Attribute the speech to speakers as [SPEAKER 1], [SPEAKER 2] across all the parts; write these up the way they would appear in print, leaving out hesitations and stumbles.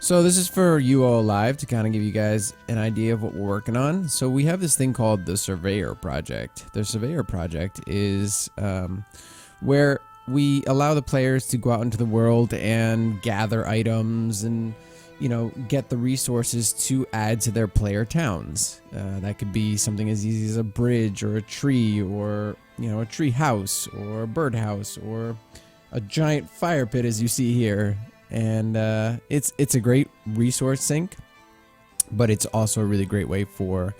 [SPEAKER 1] So this is for you all live to kind of give you guys an idea of what we're working on. So we have this thing called the Surveyor project. The Surveyor project is where we allow the players to go out into the world and gather items and, you know, get the resources to add to their player towns. That could be something as easy as a bridge or a tree or, you know, a tree house or a bird house or a giant fire pit as you see here. And it's a great resource sink, but it's also a really great way for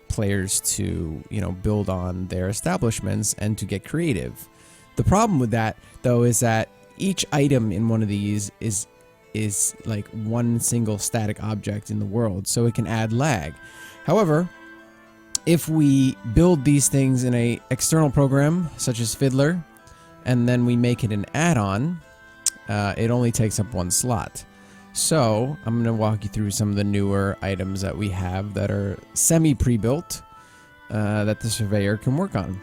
[SPEAKER 1] players to, you know, build on their establishments and to get creative. The problem with that, though, is that each item in one of these is like one single static object in the world, so it can add lag. However, if we build these things in a external program such as Fiddler, and then we make it an add-on, it only takes up one slot. So I'm going to walk you through some of the newer items that we have that are semi-pre-built that the Surveyor can work on.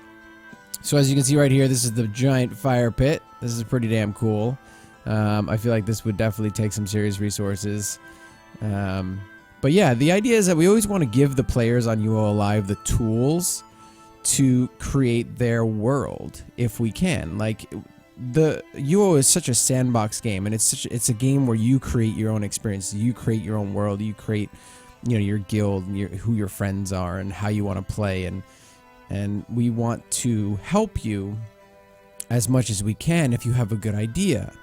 [SPEAKER 1] So as you can see right here, this is the giant fire pit. This is pretty damn cool. I feel like this would definitely take some serious resources. But yeah, the idea is that we always want to give the players on UO Live the tools to create their world if we can. Like, the UO is such a sandbox game, and it's a game where you create your own experience, you create your own world, you create, you know, your guild and who your friends are and how you want to play, and we want to help you as much as we can if you have a good idea.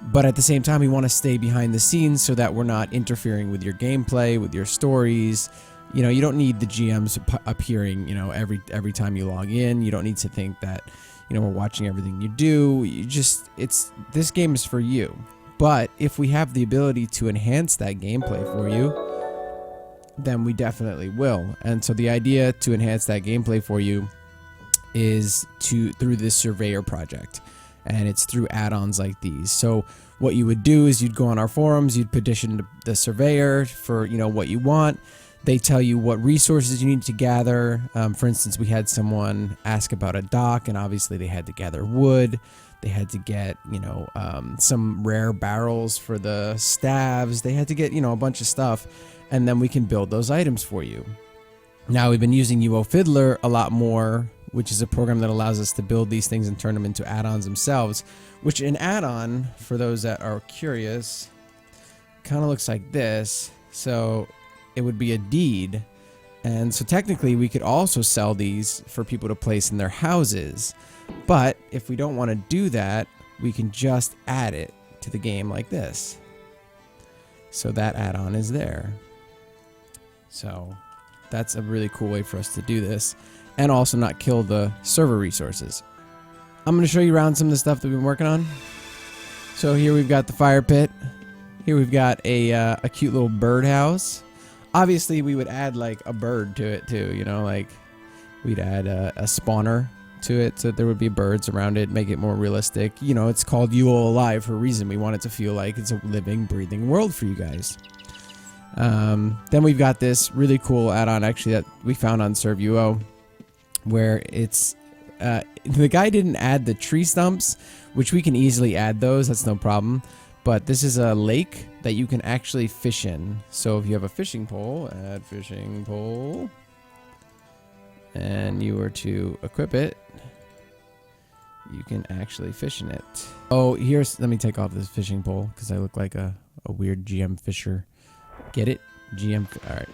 [SPEAKER 1] But at the same time, we want to stay behind the scenes so that we're not interfering with your gameplay, with your stories. You know, you don't need the GMs appearing, you know, every time you log in. You don't need to think that, you know, we're watching everything you do. This game is for you. But if we have the ability to enhance that gameplay for you, then we definitely will. And so the idea to enhance that gameplay for you is through this Surveyor project. And it's through add-ons like these. So what you would do is you'd go on our forums, you'd petition the Surveyor for, you know, what you want. They tell you what resources you need to gather. For instance, we had someone ask about a dock, and obviously they had to gather wood. They had to get, you know, some rare barrels for the staves. They had to get, you know, a bunch of stuff, and then we can build those items for you. Now, we've been using UO Fiddler a lot more, which is a program that allows us to build these things and turn them into add-ons themselves, which an add-on, for those that are curious, kind of looks like this. So it would be a deed, and so technically we could also sell these for people to place in their houses, but if we don't want to do that, we can just add it to the game like this. So that add-on is there. So that's a really cool way for us to do this and also not kill the server resources. I'm going to show you around some of the stuff that we've been working on. So here we've got the fire pit. Here we've got a cute little birdhouse. Obviously, we would add like a bird to it too, you know, like we'd add a spawner to it so there would be birds around it, make it more realistic. You know, it's called UO Alive for a reason. We want it to feel like it's a living, breathing world for you guys. Then we've got this really cool add-on actually that we found on ServeUO, where it's the guy didn't add the tree stumps, which we can easily add those. That's no problem. But this is a lake that you can actually fish in. So if you have a fishing pole, add fishing pole, and you were to equip it, you can actually fish in it. Oh, let me take off this fishing pole because I look like a weird GM fisher. Get it? GM. All right.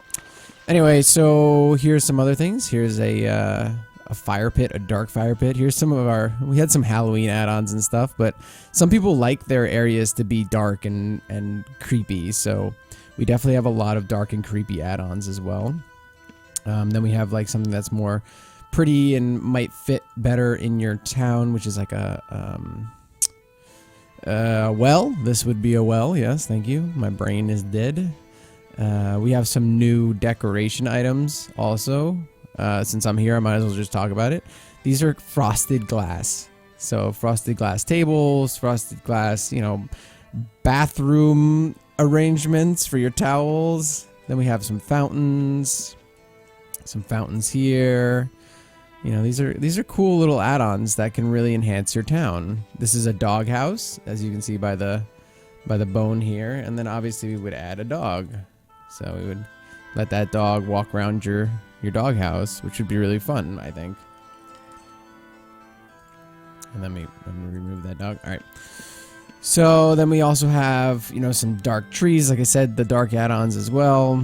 [SPEAKER 1] Anyway, so here's some other things. Here's a fire pit, a dark fire pit. Here's some of we had some Halloween add-ons and stuff, but some people like their areas to be dark and creepy, so we definitely have a lot of dark and creepy add-ons as well. Then we have like something that's more pretty and might fit better in your town, which is like a well. This would be a well, yes, thank you. My brain is dead. We have some new decoration items also. Since I'm here, I might as well just talk about it. These are frosted glass. So frosted glass tables, frosted glass, you know, bathroom arrangements for your towels. Then we have some fountains here. You know, these are cool little add-ons that can really enhance your town. This is a doghouse, as you can see by the by the bone here, and then obviously we would add a dog. So we would let that dog walk around your dog house, which would be really fun, I think. And let me remove that dog. All right. So then we also have, you know, some dark trees, like I said, the dark add-ons as well.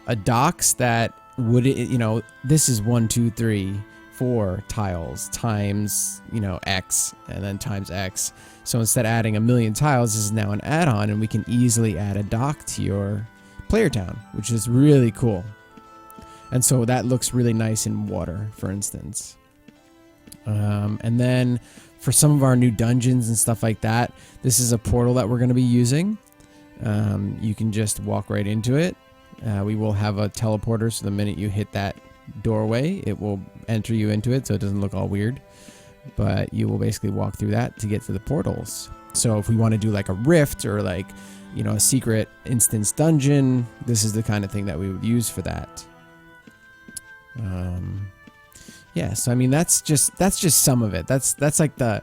[SPEAKER 1] A docks that would, you know, this is 1, 2, 3, 4 tiles times, you know, X, and then times X. So instead of adding 1,000,000 tiles, this is now an add-on, and we can easily add a dock to your player town, which is really cool. And so that looks really nice in water, for instance. And then for some of our new dungeons and stuff like that, this is a portal that we're going to be using. You can just walk right into it. We will have a teleporter, so the minute you hit that doorway, it will enter you into it, so it doesn't look all weird. But you will basically walk through that to get to the portals. So if we want to do like a rift or like, you know, a secret instance dungeon, this is the kind of thing that we would use for that. Yeah, so I mean that's just some of it. That's like the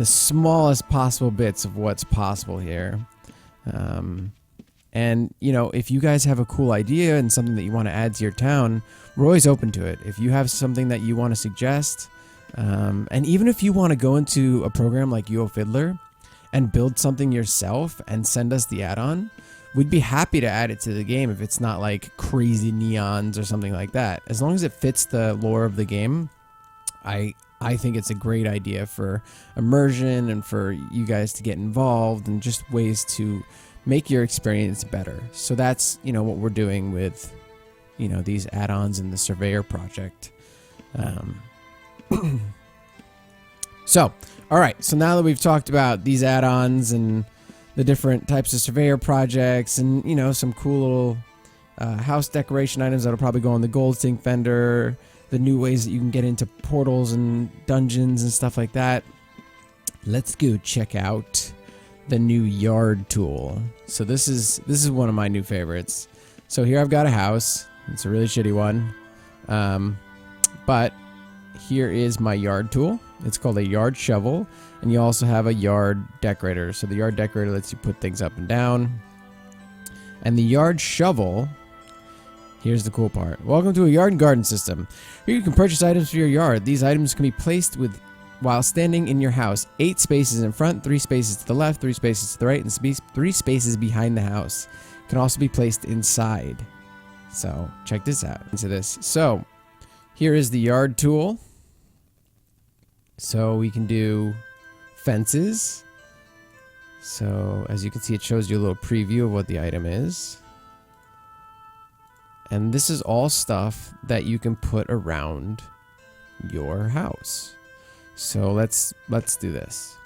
[SPEAKER 1] smallest possible bits of what's possible here. And you know, if you guys have a cool idea and something that you want to add to your town, we're always open to it. If you have something that you want to suggest, and even if you want to go into a program like UOFiddler and build something yourself and send us the add-on, we'd be happy to add it to the game if it's not like crazy neons or something like that. As long as it fits the lore of the game, I think it's a great idea for immersion and for you guys to get involved and just ways to make your experience better. So that's, you know, what we're doing with, you know, these add-ons in the Surveyor project. So, all right. So now that we've talked about these add-ons and the different types of Surveyor projects and, you know, some cool little house decoration items that'll probably go on the gold sink vendor, the new ways that you can get into portals and dungeons and stuff like that, let's go check out the new yard tool. So this is one of my new favorites. So here I've got a house. It's a really shitty one. But here is my yard tool. It's called a yard shovel, and you also have a yard decorator. So the yard decorator lets you put things up and down. And the yard shovel, here's the cool part. Welcome to a yard and garden system. Here you can purchase items for your yard. These items can be placed while standing in your house. 8 spaces in front, 3 spaces to the left, 3 spaces to the right, and 3 spaces behind the house. Can also be placed inside. So check this out. Into this. So here is the yard tool. So we can do fences. So as you can see, it shows you a little preview of what the item is. And this is all stuff that you can put around your house. So let's do this.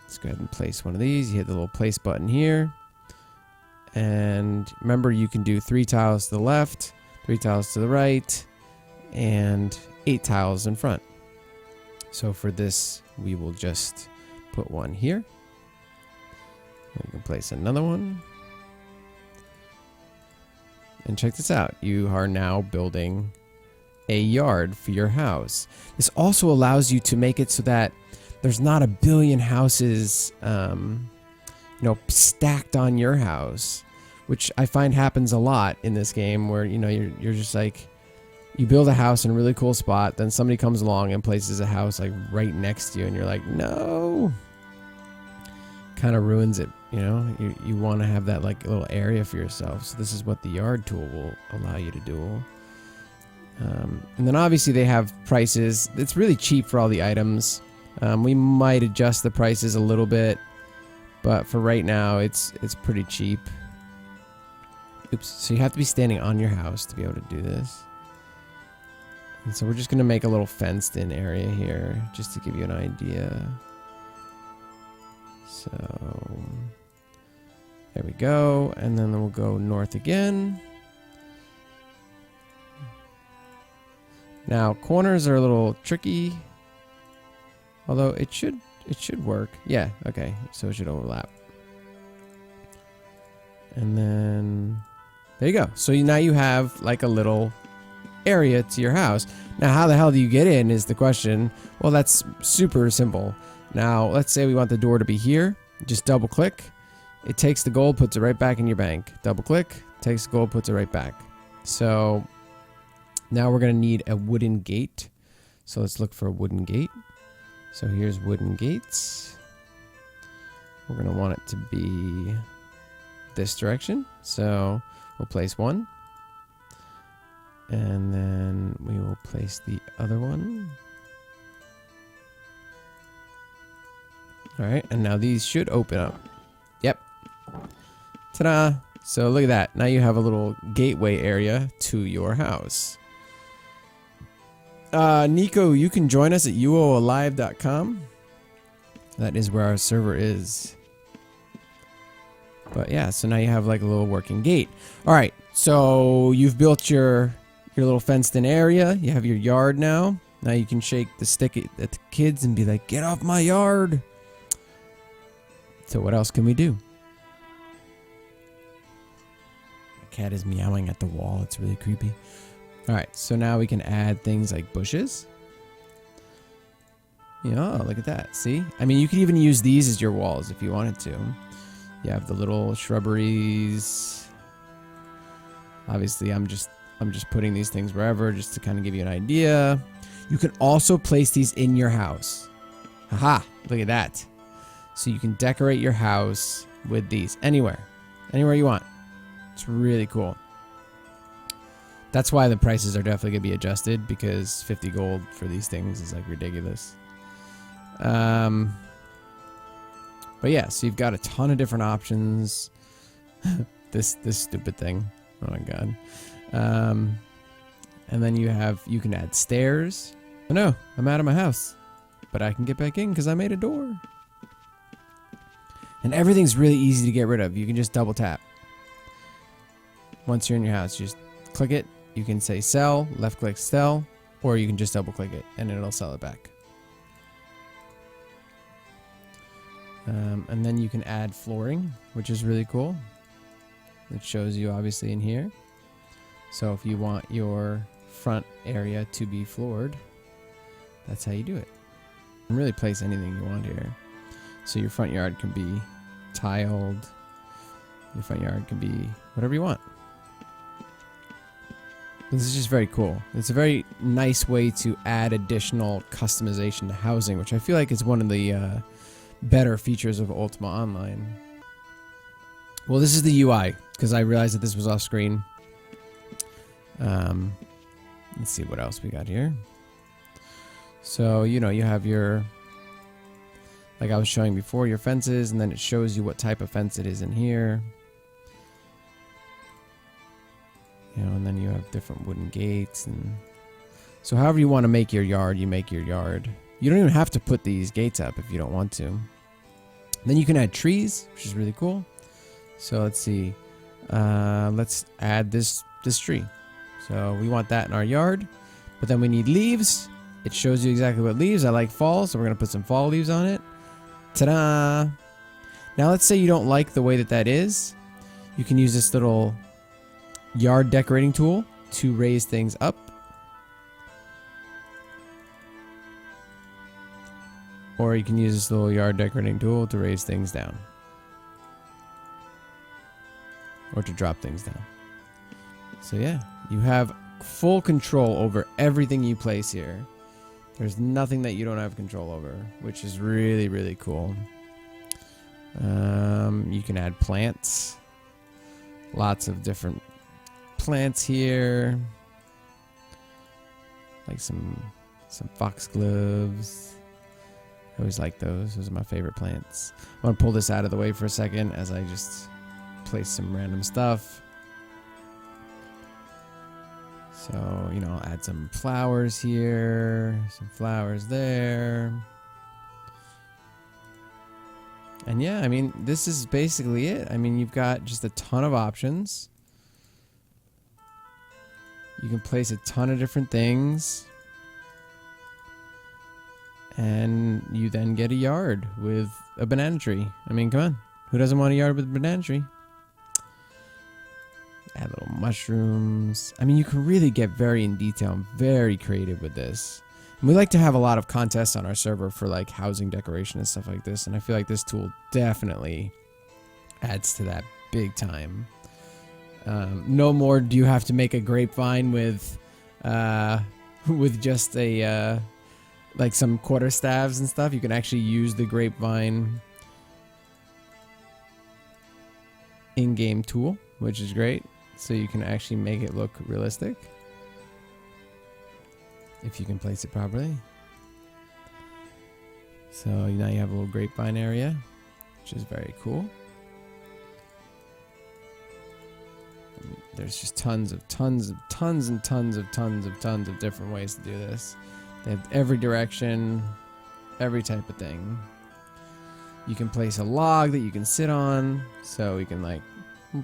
[SPEAKER 1] Let's go ahead and place one of these. You hit the little place button here. And remember, you can do 3 tiles to the left, 3 tiles to the right, and 8 tiles in front. So for this, we will just put one here. We can place another one. And check this out. You are now building a yard for your house. This also allows you to make it so that there's not a billion houses, stacked on your house, which I find happens a lot in this game, where you're just like, you build a house in a really cool spot, then somebody comes along and places a house like right next to you, and you're like, no. Kind of ruins it. You want to have that like little area for yourself. So this is what the yard tool will allow you to do. And then obviously they have prices. It's really cheap for all the items. We might adjust the prices a little bit, but for right now it's pretty cheap. Oops. So you have to be standing on your house to be able to do this. And so we're just going to make a little fenced in area here just to give you an idea. So there we go. And then we'll go north again. Now corners are a little tricky, although it should work. Yeah, okay. So it should overlap. And then there you go. So now you have like a little area to your house. Now how the hell do you get in is the question. Well, that's super simple. Now, let's say we want the door to be here. Just double click. It takes the gold, puts it right back in your bank. Double click, takes the gold, puts it right back. So now we're going to need a wooden gate. So let's look for a wooden gate. So here's wooden gates. We're going to want it to be this direction. So we'll place one. And then we will place the other one. All right, and now these should open up. Yep. Ta-da! So look at that. Now you have a little gateway area to your house. Nico, you can join us at uoalive.com. That is where our server is. But yeah, so now you have like a little working gate. All right, so you've built your little fenced-in area. You have your yard now. Now you can shake the stick at the kids and be like, "Get off my yard!" So what else can we do? My cat is meowing at the wall. It's really creepy. All right, so now we can add things like bushes. Yeah, look at that. See? I mean, you could even use these as your walls if you wanted to. You have the little shrubberies. Obviously, I'm just putting these things wherever just to kind of give you an idea. You can also place these in your house. Haha, look at that. So you can decorate your house with these anywhere you want. It's really cool. That's why the prices are definitely going to be adjusted, because 50 gold for these things is like ridiculous. But yeah, so you've got a ton of different options. this stupid thing. Oh my god. And then you can add stairs. Oh no, I'm out of my house, but I can get back in because I made a door. And everything's really easy to get rid of. You can just double tap. Once you're in your house, just click it. You can say sell, left click sell, or you can just double click it and it'll sell it back. And then you can add flooring, which is really cool. It shows you obviously in here. So if you want your front area to be floored, that's how you do it. You can really place anything you want here. So your front yard can be tiled. Your front yard can be whatever you want. This is just very cool. It's a very nice way to add additional customization to housing, which I feel like is one of the better features of Ultima Online. Well, this is the UI, because I realized that this was off screen. Let's see what else we got here. So, you know, you have your, like I was showing before, your fences, and then it shows you what type of fence it is in here. You know, and then you have different wooden gates, and so however you want to make your yard, you make your yard. You don't even have to put these gates up if you don't want to. Then you can add trees, which is really cool. So let's see. Let's add this tree. So we want that in our yard, but then we need leaves. It shows you exactly what leaves. I like fall, so we're gonna put some fall leaves on it. Ta-da! Now let's say you don't like the way that is. You can use this little yard decorating tool to raise things up. Or you can use this little yard decorating tool to raise things down. Or to drop things down. So yeah, you have full control over everything you place here. There's nothing that you don't have control over, which is really, really cool. You can add plants. Lots of different plants here. Like some foxgloves. I always like those. Those are my favorite plants. I want to pull this out of the way for a second as I just place some random stuff. So, you know, I'll add some flowers here, some flowers there. And yeah, I mean, this is basically it. I mean, you've got just a ton of options. You can place a ton of different things. And you then get a yard with a banana tree. I mean, come on. Who doesn't want a yard with a banana tree? Add little mushrooms. I mean, you can really get very in detail and very creative with this. And we like to have a lot of contests on our server for like housing decoration and stuff like this, and I feel like this tool definitely adds to that big time. No more do you have to make a grapevine with just a like some quarterstaves and stuff. You can actually use the grapevine in-game tool, which is great. So you can actually make it look realistic if you can place it properly. So now you have a little grapevine area, which is very cool. There's just tons of different ways to do this. They have every direction, every type of thing. You can place a log that you can sit on, so we can like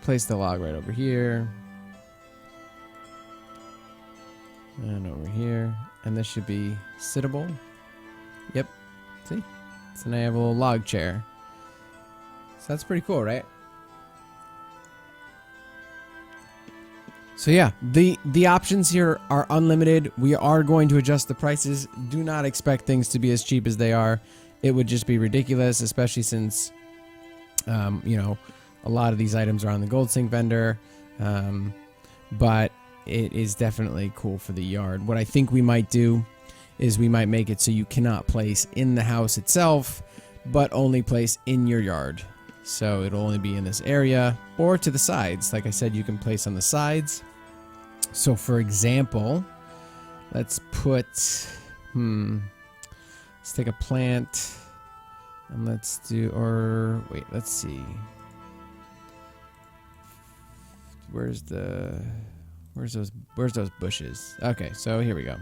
[SPEAKER 1] place the log right over here and over here, and this should be sittable. Yep, see? So now you have a little log chair. So that's pretty cool, right? So yeah, the options here are unlimited. We are going to adjust the prices. Do not expect things to be as cheap as they are. It would just be ridiculous, especially since, you know, a lot of these items are on the gold sink vendor. But it is definitely cool for the yard. What I think we might do is we might make it so you cannot place in the house itself, but only place in your yard. So it'll only be in this area or to the sides. Like I said, you can place on the sides. So for example, let's put, let's take a plant and let's do, or wait, let's see. Where's those bushes? Okay, so here we go.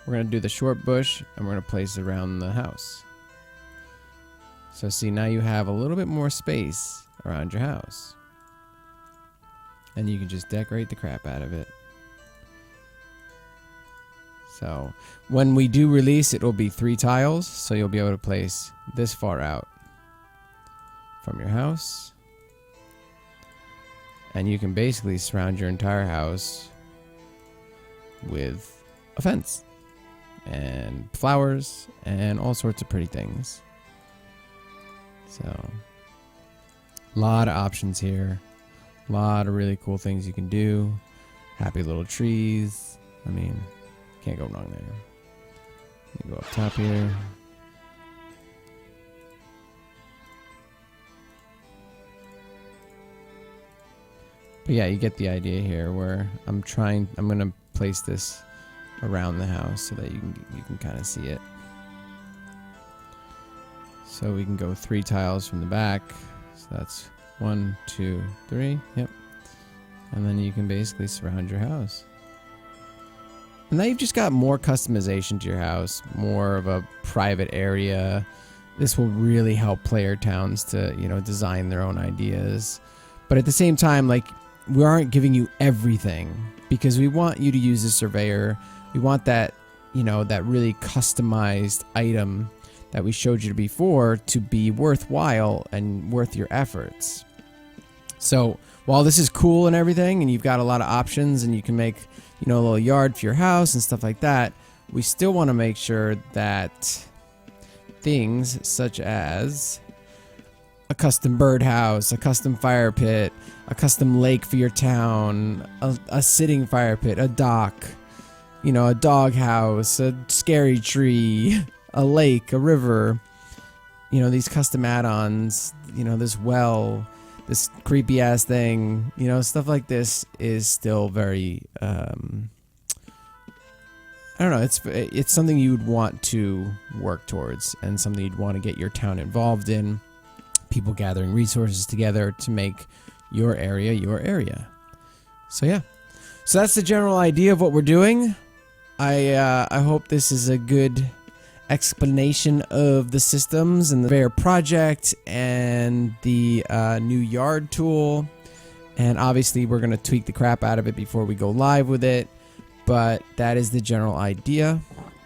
[SPEAKER 1] We're gonna do the short bush and we're gonna place it around the house. So see, now you have a little bit more space around your house. And you can just decorate the crap out of it. So when we do release, it will be 3 tiles. So you'll be able to place this far out from your house. And you can basically surround your entire house with a fence and flowers and all sorts of pretty things. So, a lot of options here. A lot of really cool things you can do. Happy little trees. I mean, can't go wrong there. Let me go up top here. But yeah, you get the idea here where I'm gonna place this around the house so that you can kind of see it. So we can go 3 tiles from the back. So that's 1, 2, 3. Yep. And then you can basically surround your house. And now you've just got more customization to your house, more of a private area. This will really help player towns to, you know, design their own ideas. But at the same time, like, we aren't giving you everything because we want you to use the Surveyor. We want that, you know, that really customized item that we showed you before to be worthwhile and worth your efforts. So while this is cool and everything, and you've got a lot of options and you can make, you know, a little yard for your house and stuff like that, we still want to make sure that things such as a custom birdhouse, a custom fire pit, a custom lake for your town, a sitting fire pit, a dock, you know, a dog house, a scary tree, a lake, a river, you know, these custom add-ons, you know, this well, this creepy ass thing, you know, stuff like this is still very, I don't know, it's something you'd want to work towards and something you'd want to get your town involved in, people gathering resources together to make your area your area. So yeah, so that's the general idea of what we're doing. I hope this is a good explanation of the systems and the Surveyor project and the new yard tool. And obviously we're going to tweak the crap out of it before we go live with it, but that is the general idea.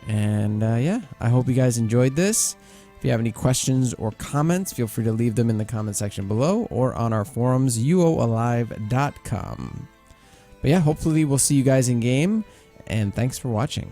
[SPEAKER 1] And yeah, I hope you guys enjoyed this. If you have any questions or comments, feel free to leave them in the comment section below or on our forums, uoalive.com. But yeah, hopefully we'll see you guys in game, and thanks for watching.